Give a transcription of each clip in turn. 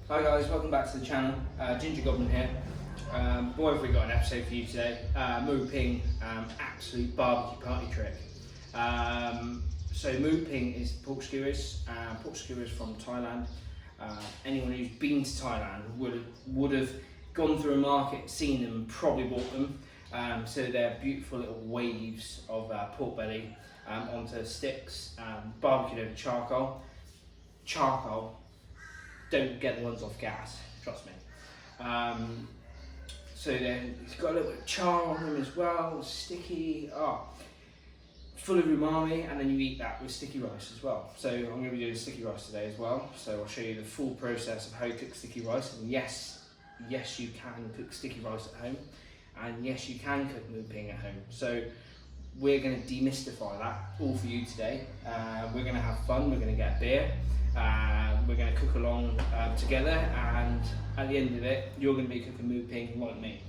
Hi guys, welcome back to the channel. Ginger Goblin here. Boy, have we got an episode for you today. Moo Ping, absolute barbecue party trick. So Moo Ping is pork skewers from Thailand. Anyone who's been to Thailand would have gone through a market, seen them, and probably bought them. So they're beautiful little waves of pork belly onto sticks, barbecued over charcoal. Don't get the ones off gas, trust me. So then it's got a little bit of char on them as well, sticky, full of umami, and then you eat that with sticky rice as well. So I'm going to be doing sticky rice today as well. So I'll show you the full process of how you cook sticky rice. And yes, you can cook sticky rice at home, and yes, you can cook Moo Ping at home. So we're going to demystify that all for you today. We're going to have fun. We're going to get a beer. We're going to cook along together, and at the end of it, you're going to be cooking Moo Ping like me.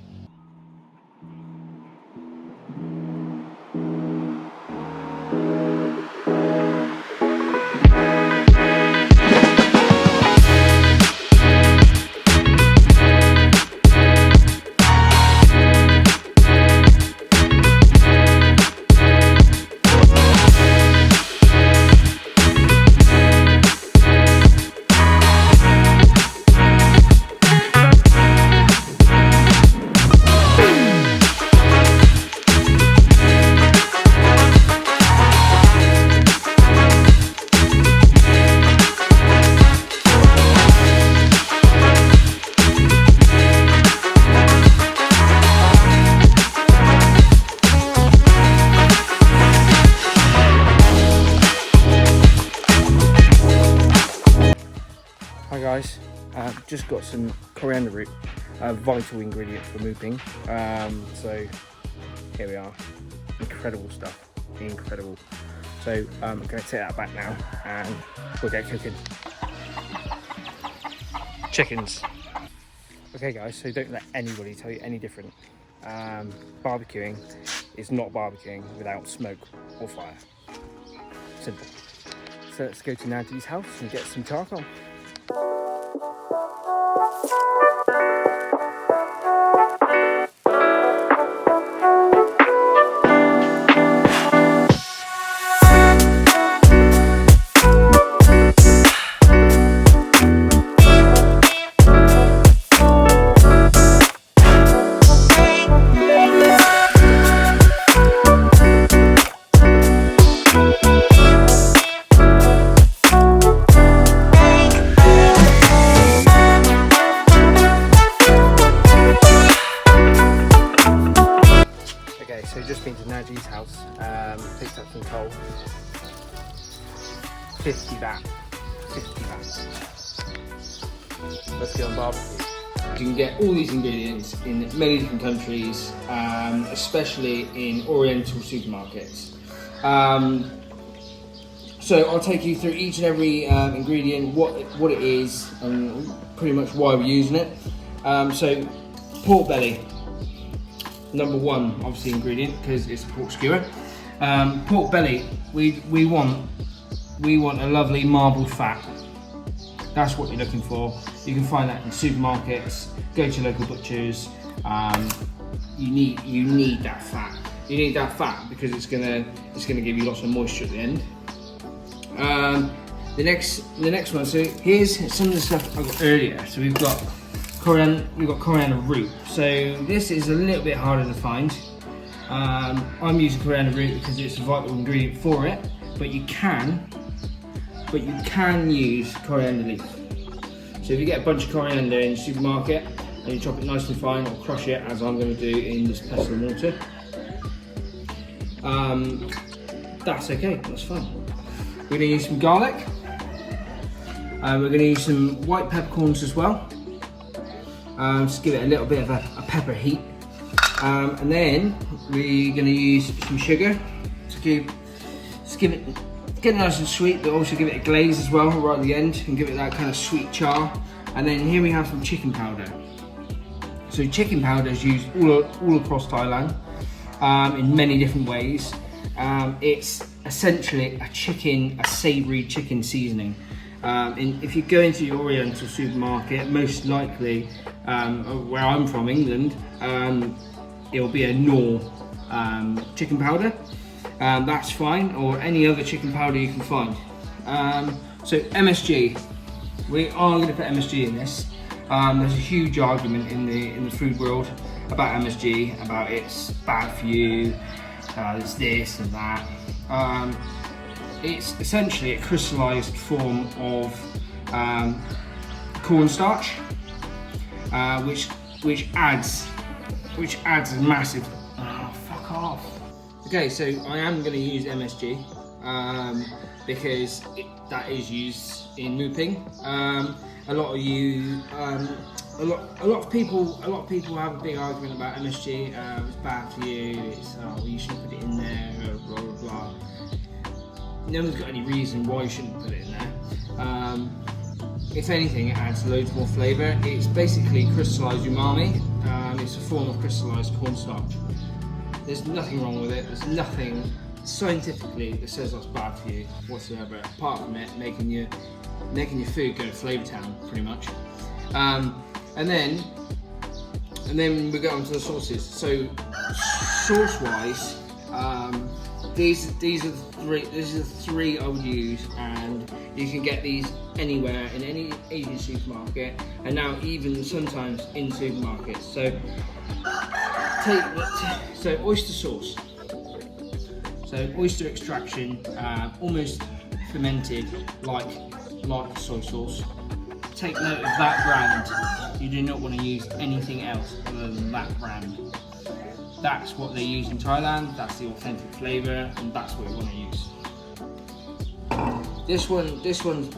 Hi guys, just got some coriander root, vital ingredient for Moo Ping. So here we are, incredible stuff, incredible. So I'm going to take that back now and we'll get cooking. Chickens. Okay guys, so don't let anybody tell you any different. Barbecuing is not barbecuing without smoke or fire. Simple. So let's go to Nadi's house and get some charcoal. So just been to Najee's house, picked up some coal, 50 baht. Let's go on barbecue. You can get all these ingredients in many different countries, especially in Oriental supermarkets. So I'll take you through each and every ingredient, what it is, and pretty much why we're using it. So pork belly. Number one, obviously, ingredient, because it's a pork skewer. Pork belly, we want a lovely marbled fat. That's what you're looking for. You can find that in supermarkets. Go to local butchers. You need that fat. You need that fat because it's gonna give you lots of moisture at the end. The next one. So here's some of the stuff I got earlier. So we've got coriander root. So this is a little bit harder to find. I'm using coriander root because it's a vital ingredient for it, but you can use coriander leaf. So if you get a bunch of coriander in the supermarket and you chop it nice and fine or crush it, as I'm going to do in this pestle and water, that's okay, that's fine. We're going to use some garlic. We're going to use some white peppercorns as well. Just give it a little bit of a pepper heat, and then we're going to use some sugar to get it nice and sweet, but also give it a glaze as well right at the end and give it that kind of sweet char. And then here we have some chicken powder. So chicken powder is used all across Thailand in many different ways. It's essentially a savoury chicken seasoning. If you go into your Oriental supermarket, most likely where I'm from, England, it'll be a Knorr chicken powder. That's fine, or any other chicken powder you can find. So MSG, we are going to put MSG in this. There's a huge argument in the food world about MSG, about it's bad for you, it's this and that. It's essentially a crystallized form of cornstarch, which adds a massive. Oh, fuck off. Okay, so I am going to use MSG because that is used in Moo Ping. A lot of people have a big argument about MSG. It's bad for you. It's you shouldn't put it in there. Blah blah blah. No one's got any reason why you shouldn't put it in there. If anything, it adds loads more flavour. It's basically crystallised umami. It's a form of crystallised cornstarch. There's nothing wrong with it. There's nothing scientifically that says that's bad for you whatsoever, apart from it making your food go to Flavour Town, pretty much. And then we go on to the sauces. So sauce-wise, these are the three I would use, and you can get these anywhere in any Asian supermarket, and now even sometimes in supermarkets. So oyster sauce. So oyster extraction, almost fermented like soy sauce. Take note of that brand. You do not want to use anything else other than that brand. That's what they use in Thailand, that's the authentic flavour, and that's what we want to use. This one's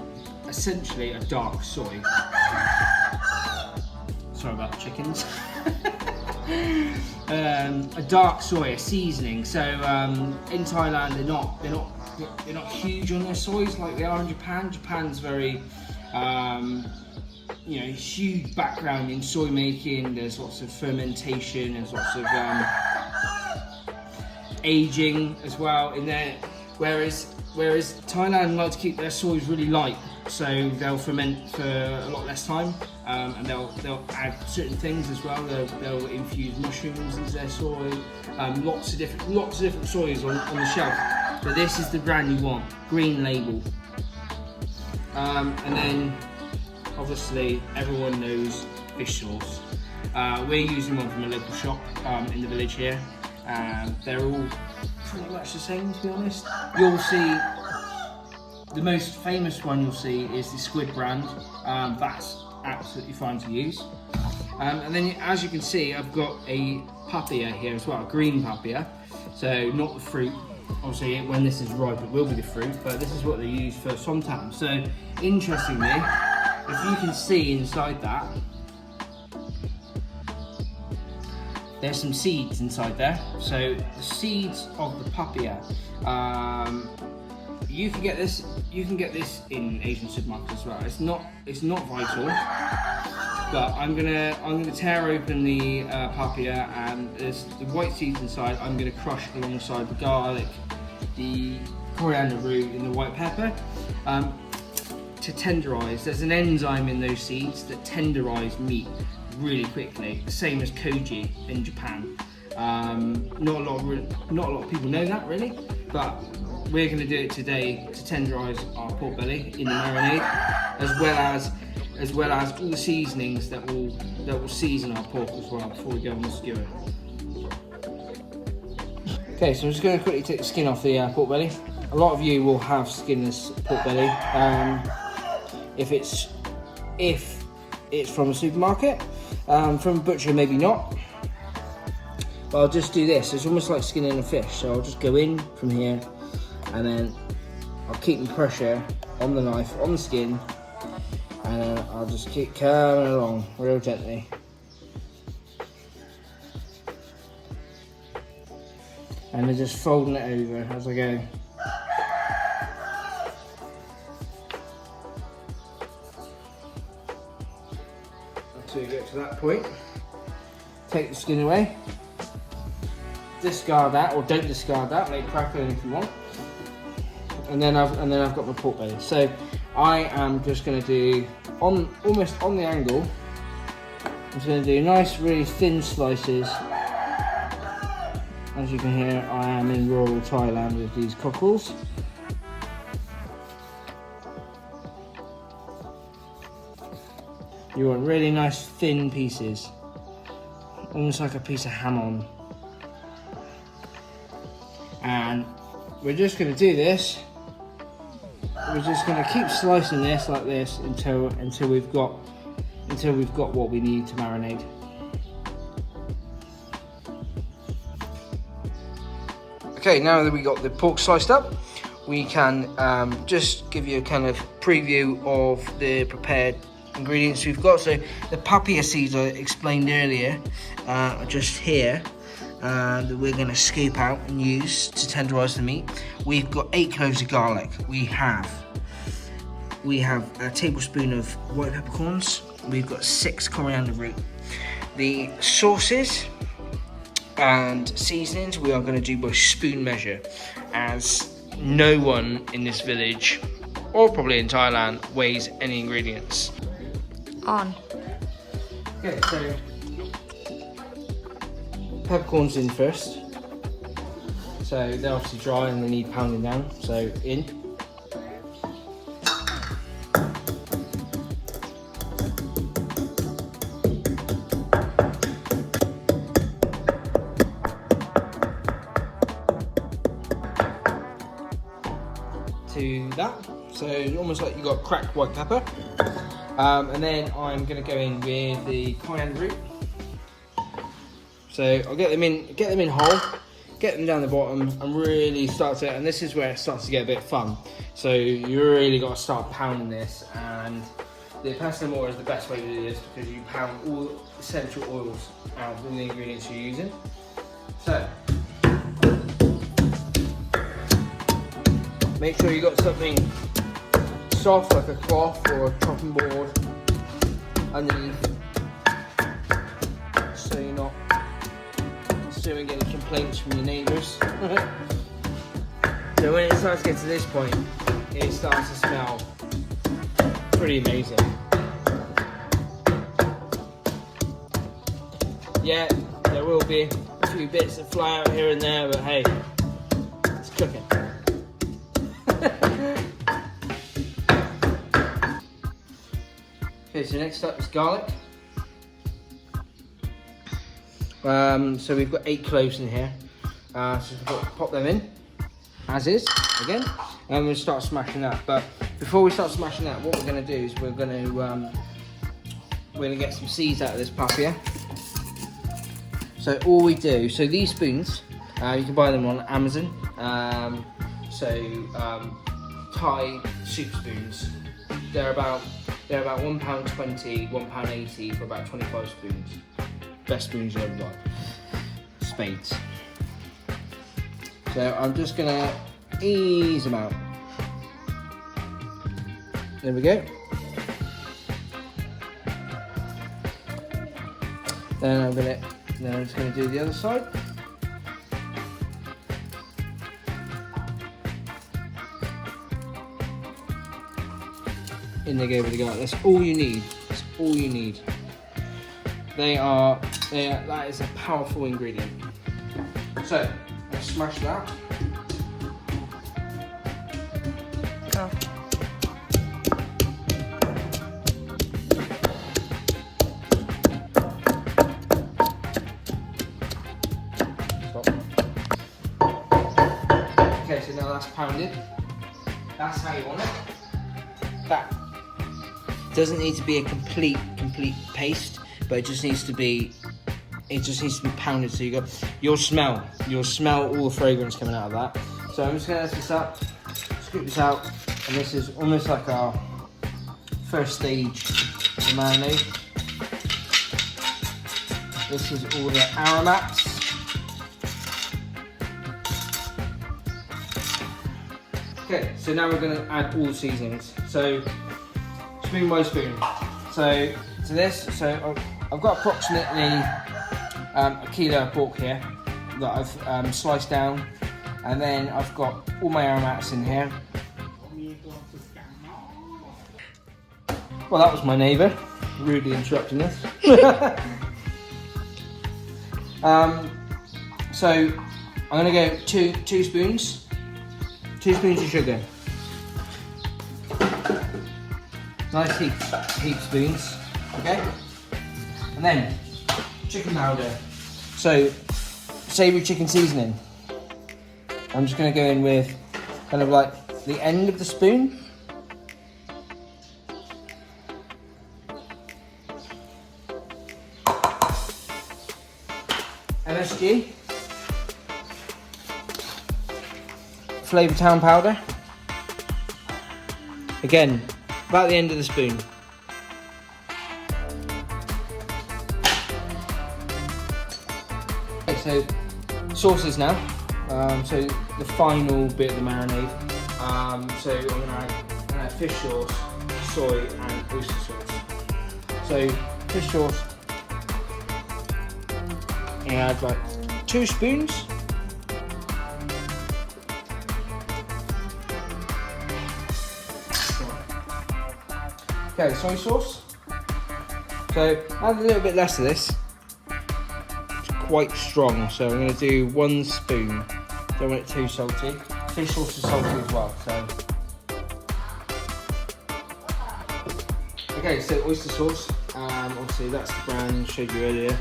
essentially a dark soy. Sorry about the chickens. A dark soy, a seasoning. So in Thailand they're not huge on their soys like they are in Japan. Japan's very huge background in soy making. There's lots of fermentation, there's lots of aging as well in there. Whereas Thailand like to keep their soys really light, so they'll ferment for a lot less time, and they'll add certain things as well. They'll infuse mushrooms into their soy. Lots of different soys on the shelf. But this is the brand you want, green label. And then obviously everyone knows fish sauce. We're using one from a local shop in the village here. They're all pretty much the same, to be honest. You'll see the most famous one you'll see is the squid brand. That's absolutely fine to use. And then as you can see, I've got a papaya here as well, a green papaya. So not the fruit. Obviously when this is ripe it will be the fruit, but this is what they use for somtam. So interestingly, if you can see inside that, there's some seeds inside there. So the seeds of the papaya, you can get this in Asian supermarkets as well. It's not vital, but I'm gonna tear open the papaya, and there's the white seeds inside. I'm gonna crush alongside the garlic, the coriander root, and the white pepper to tenderize. There's an enzyme in those seeds that tenderize meat really quickly, the same as koji in Japan. Not a lot of people know that really, but we're going to do it today to tenderize our pork belly in the marinade, as well as all the seasonings that will season our pork as well before we go on the skewer. Okay, so I'm just going to quickly take the skin off the pork belly. A lot of you will have skinless pork belly if it's from a supermarket. From a butcher, maybe not. But I'll just do this. It's almost like skinning a fish. So I'll just go in from here, and then I'll keep the pressure on the knife, on the skin, and then I'll just keep coming along real gently. And then just folding it over as I go. Until you get to that point, take the skin away, discard that, or don't discard that, make crackling if you want. And then I've got my pork belly. So I am just going to do, almost on the angle, I'm just going to do nice, really thin slices. As you can hear, I am in rural Thailand with these cockles. You want really nice thin pieces, almost like a piece of ham on. And we're just going to do this. We're just going to keep slicing this like this until we've got what we need to marinate. Okay, now that we got the pork sliced up, we can just give you a kind of preview of the prepared ingredients we've got. So the papaya seeds I explained earlier are just here, that we're going to scoop out and use to tenderize the meat. We've got 8 cloves of garlic. We have a tablespoon of white peppercorns. We've got 6 coriander root. The sauces and seasonings we are going to do by spoon measure, as no one in this village, or probably in Thailand, weighs any ingredients. On. Okay, so peppercorns in first. So they're obviously dry and they need pounding down. So in. To that. So almost like you got cracked white pepper. And then I'm going to go in with the coriander root. So I'll get them in whole, get them down the bottom, and really start to. And this is where it starts to get a bit fun. So you really got to start pounding this, and the pasta mortar is the best way to do this because you pound all essential oils out of all the ingredients you're using. So make sure you got something soft like a cloth or a chopping board underneath, so you're not assuming any complaints from your neighbours. So when it starts to get to this point, it starts to smell pretty amazing. Yeah, there will be a few bits that fly out here and there, but hey, it's cooking. Okay, so next up is garlic. So we've got 8 cloves in here. So we'll pop them in, as is, again. And we'll start smashing that. But before we start smashing that, what we're going to do is we're going to get some seeds out of this papaya. So all we do, so these spoons, you can buy them on Amazon. Thai soup spoons. They're about £1.20, £1.80 for about 25 spoons. Best spoons you've ever got. Spades. So I'm just gonna ease them out. There we go. Then I'm just gonna do the other side. In they go with the garlic. That's all you need. That's all you need. That is a powerful ingredient. So let's smash that. Go. Stop. Okay, so now that's pounded. That's how you want it. That doesn't need to be a complete paste, but it just needs to be pounded. So you'll smell all the fragrance coming out of that. So I'm just gonna lift this up, scoop this out, and this is almost like our first stage of marinade. This is all the aromatics. Okay, so now we're going to add all the seasonings. So, spoon by spoon. So, to this, I've got approximately a kilo of pork here that I've sliced down, and then I've got all my aromatics in here. Well, that was my neighbour rudely interrupting us. So I'm gonna go two spoons. 2 spoons of sugar. Nice heap spoons. Okay. And then chicken powder. So savoury chicken seasoning. I'm just gonna go in with kind of like the end of the spoon. MSG, Flavour Town powder, again about the end of the spoon. Okay, so sauces now. So the final bit of the marinade. So I'm gonna add fish sauce, soy, and oyster sauce. So fish sauce. And add like 2 spoons. Okay, soy sauce. So add a little bit less of this. It's quite strong, so I'm going to do 1 spoon. Don't want it too salty. Fish sauce is salty as well. So okay, so oyster sauce. Obviously that's the brand I showed you earlier.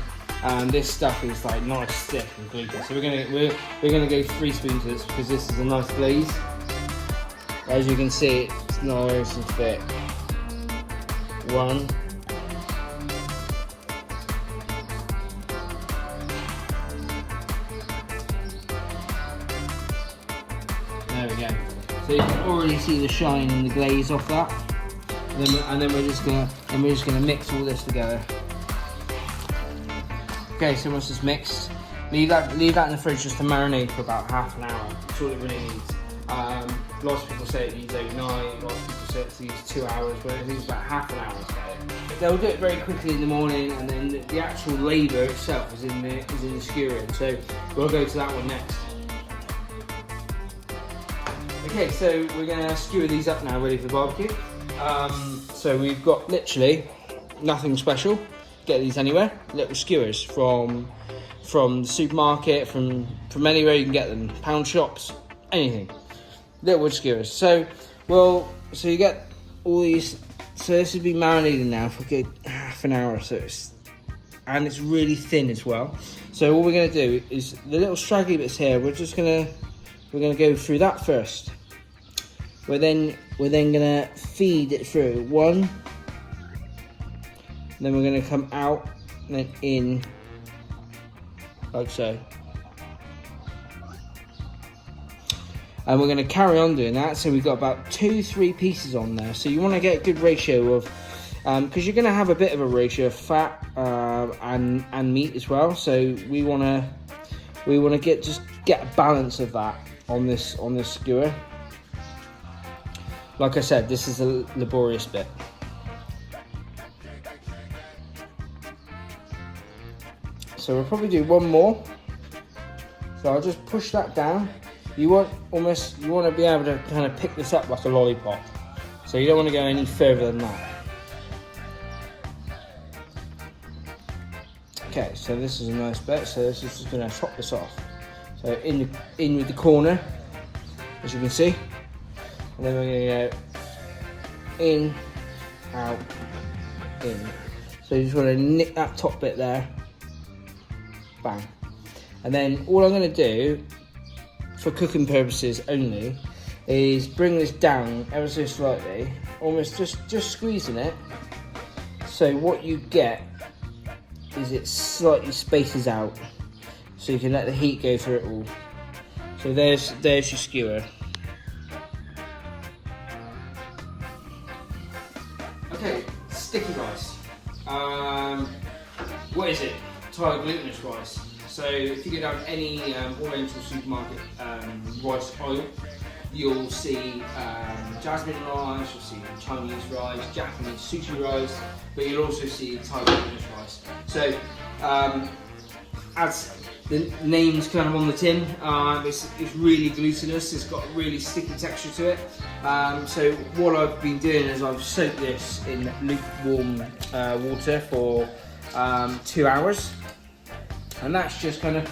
This stuff is like nice, thick and gluey. So we're gonna go 3 spoons of this because this is a nice glaze. As you can see, it's nice and thick. 1. There we go. So you can already see the shine and the glaze off that. And then we're just gonna mix all this together. Okay, so once it's mixed, leave that in the fridge just to marinate for about half an hour. That's all it really needs. Lots of people say it needs overnight, lots of people say it needs 2 hours, but it needs about half an hour to get it. They'll do it very quickly in the morning, and then the actual labour itself is in the skewering. So we'll go to that one next. Okay, so we're gonna skewer these up now, ready for barbecue. So we've got literally nothing special. Get these anywhere, little skewers from the supermarket, from anywhere you can get them, pound shops, anything. Little wood skewers. So you get all these. So this will be marinating now for a good half an hour or so, and it's really thin as well. So all we're gonna do is the little straggly bits here. We're gonna go through that first. We're then gonna feed it through 1. Then we're going to come out and then in, like so. And we're going to carry on doing that. So we've got about 2-3 pieces on there. So you want to get a good ratio of, because you're going to have a bit of a ratio of fat and meat as well. So we want to get a balance of that on this skewer. Like I said, this is a laborious bit. So we'll probably do 1 more. So I'll just push that down. You want to be able to kind of pick this up like a lollipop. So you don't want to go any further than that. Okay, so this is a nice bit. So this is just going to chop this off. So in with the corner, as you can see. And then we're going to go in, out, in. So you just want to nick that top bit there. Bang. And then all I'm going to do, for cooking purposes only, is bring this down ever so slightly, almost just squeezing it. So what you get is it slightly spaces out, so you can let the heat go through it all. So there's your skewer. Okay, sticky rice. What is it? Thai glutinous rice. So if you go down any Oriental supermarket rice aisle, you'll see jasmine rice, you'll see Chinese rice, Japanese sushi rice, but you'll also see Thai glutinous rice. So the name's kind of on the tin. It's really glutinous. It's got a really sticky texture to it. So what I've been doing is I've soaked this in lukewarm water for 2 hours, and that's just kind of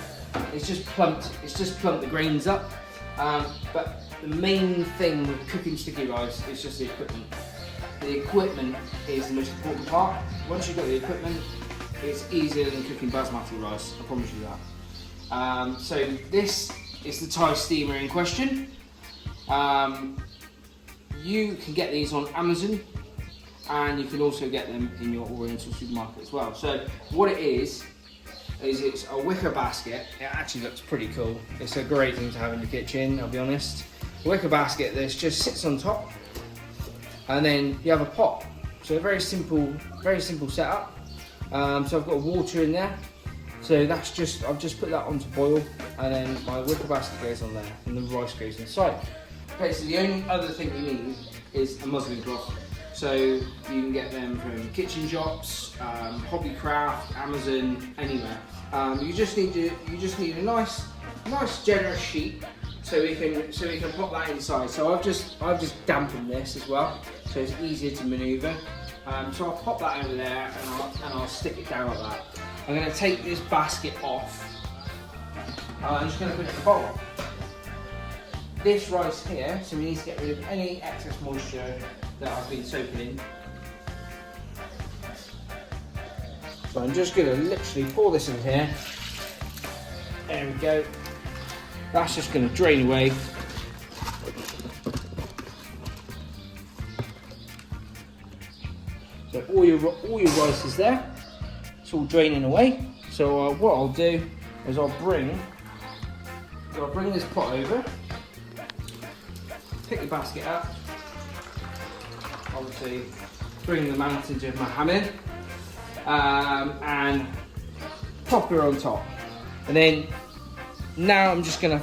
it's just plumped the grains up. But the main thing with cooking sticky rice is just the equipment. The equipment is the most important part. Once you've got the equipment, it's easier than cooking basmati rice, I promise you that. So this is the Thai steamer in question. You can get these on Amazon, and you can also get them in your Oriental supermarket as well. So what it is it's a wicker basket. It actually looks pretty cool. It's a great thing to have in your kitchen, I'll be honest. A wicker basket that just sits on top, and then you have a pot. So a very simple setup. So I've got water in there. So I've just put that on to boil, and then my wicker basket goes on there, and the rice goes inside. Okay, so the only other thing you need is a muslin cloth. So you can get them from kitchen shops, Hobbycraft, Amazon, anywhere. You just need a nice generous sheet, so we can pop that inside. So I've just dampened this as well, so it's easier to manoeuvre. So I'll pop that over there, and I'll stick it down like that. I'm going to take this basket off. I'm just going to put it in the bowl. This rice here, so we need to get rid of any excess moisture that I've been soaking in. So I'm just going to literally pour this in here. There we go. That's just going to drain away. So all your rice is there. It's all draining away. So what I'll do is I'll bring this pot over, pick the basket up, obviously bring the mountains of my hammer, and pop her on top. And then now I'm just gonna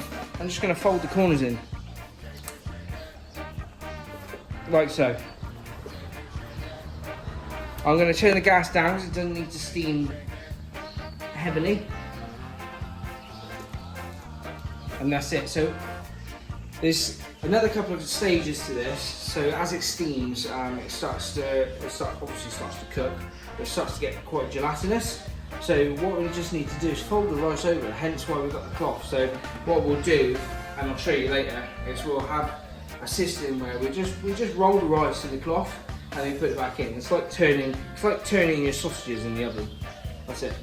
fold the corners in, like so. I'm going to turn the gas down because it doesn't need to steam heavily. And that's it. So there's another couple of stages to this. So as it steams, it obviously starts to cook. It starts to get quite gelatinous. So what we just need to do is fold the rice over, hence why we've got the cloth. So what we'll do, and I'll show you later, is we'll have a system where we just roll the rice in the cloth, and then put it back in. It's like turning your sausages in the oven. That's it.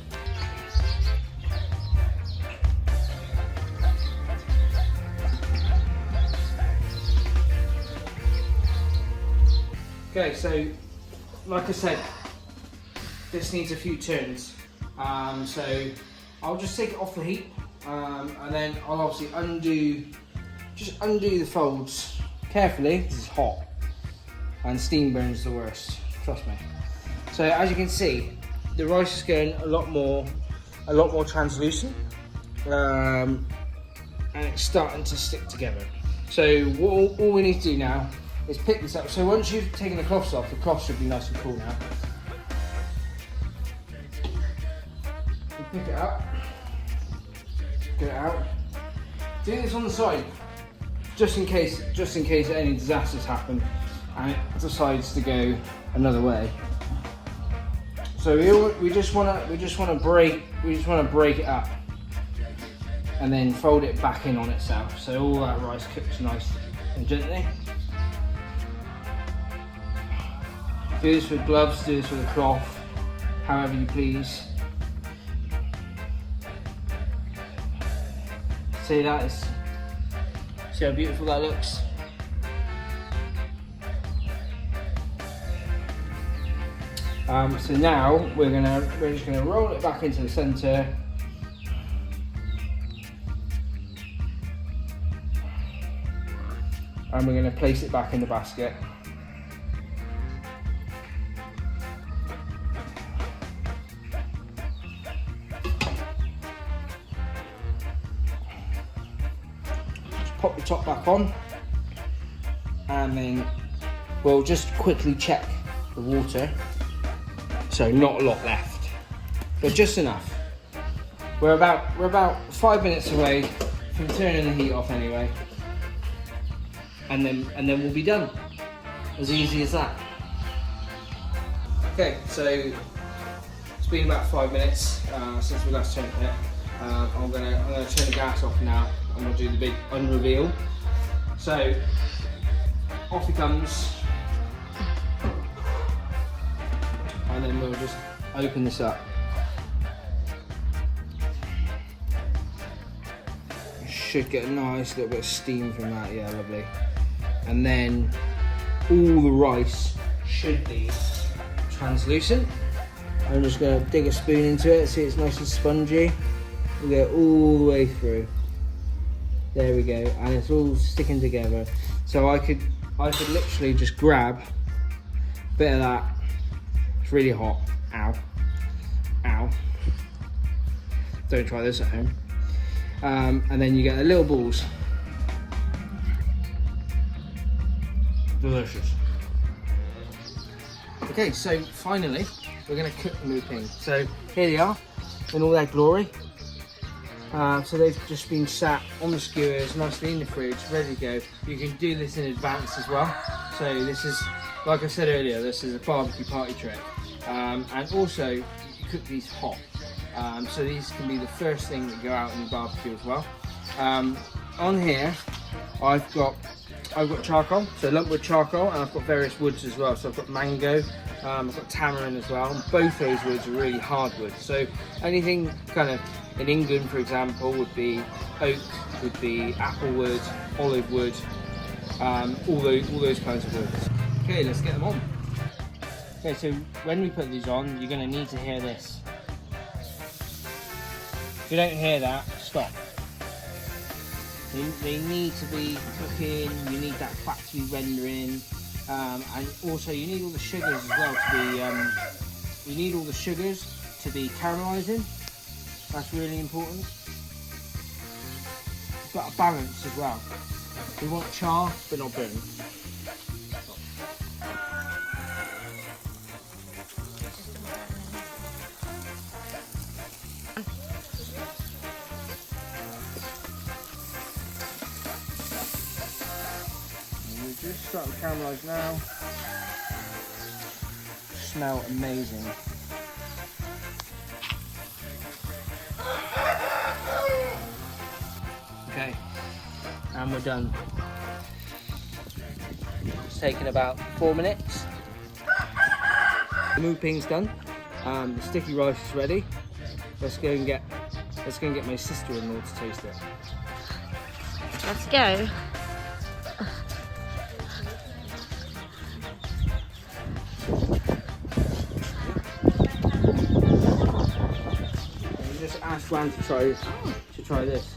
Okay, so like I said, this needs a few turns. So I'll just take it off the heat, and then I'll obviously undo the folds carefully. This is hot. And steam burns the worst, trust me. So as you can see, the rice is going a lot more translucent, and it's starting to stick together. So all we need to do now is pick this up. So once you've taken the cloths off, the cloth should be nice and cool now. You pick it up, get it out. Do this on the side, just in case any disasters happen and it decides to go another way. So we just want to break it up and then fold it back in on itself, so all that rice cooks nice and gently. Do this with gloves, do this with a cloth, however you please. See how beautiful that looks? So now we're just gonna roll it back into the centre. And we're gonna place it back in the basket. Just pop the top back on, and then we'll just quickly check the water. So not a lot left, but just enough. we're about 5 minutes away from turning the heat off anyway, and then we'll be done. As easy as that. Okay, so it's been about 5 minutes since we last turned it. I'm gonna turn the gas off now, and we'll do the big unreveal. So off he comes, and then we'll just open this up. Should get a nice little bit of steam from that, yeah, lovely. And then all the rice should be translucent. I'm just going to dig a spoon into it, see it's nice and spongy. We'll go all the way through. There we go, and it's all sticking together. So I could literally just grab a bit of that. It's really hot. Ow. Ow. Don't try this at home. And then you get the little balls. Delicious. Okay, so finally we're going to cook the Moo Ping. So here they are in all their glory. So they've just been sat on the skewers, nicely in the fridge, ready to go. You can do this in advance as well. So this is, like I said earlier, this is a barbecue party trick. And also you cook these hot. So these can be the first thing that go out in the barbecue as well. On here, I've got charcoal, so lumpwood charcoal, and I've got various woods as well. So I've got mango, I've got tamarind as well. And both those woods are really hardwood. So anything kind of in England, for example, would be oak, would be apple wood, olive wood, all those kinds of woods. Okay, let's get them on. Okay, so when we put these on, you're going to need to hear this. If you don't hear that, stop. They need to be cooking, you need that factory rendering, and also you need all the sugars as well to be caramelising. That's really important. It's got a balance as well. We want char, but not burn. Just starting to caramelise now. Smell amazing. Okay, and we're done. It's taken about 4 minutes. The Moo Ping's done. The sticky rice is ready. Let's go and get my sister-in-law to taste it. Let's go. Ask Fran to try this.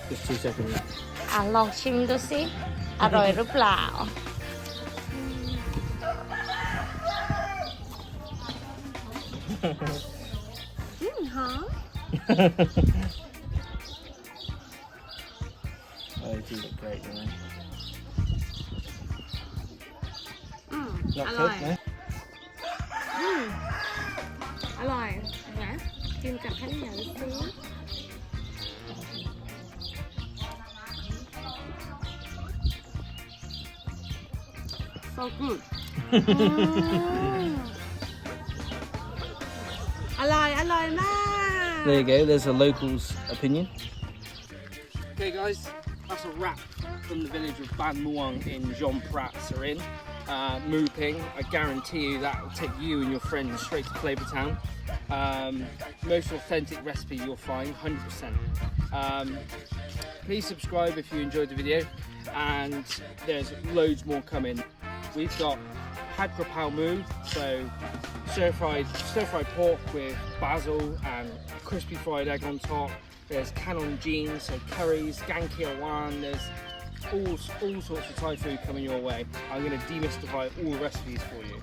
Just 2 seconds. ลองชิมดูสิ อร่อยหรือเปล่า หอม Oh, they do look great, don't they? อ Not ร่อย cooked, no? อร่อยนะกินกับข้าวเหนียวสิ so good อร่อยมาก There you go, there's a local's opinion. Okay guys, that's a wrap from the village of Ban Muang in Jean Prat, Sarin. Moo Ping, I guarantee you that will take you and your friends straight to Flavor Town. Most authentic recipe you'll find, 100%. Please subscribe if you enjoyed the video, and there's loads more coming. We've got pad krapao moo, so stir-fried pork with basil and a crispy fried egg on top. There's canon jeans, so curries, gankia wan. There's all sorts of Thai food coming your way. I'm going to demystify all the recipes for you.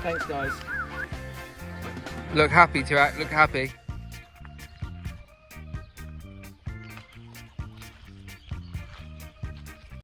Thanks guys. Look happy, Tuak, look happy.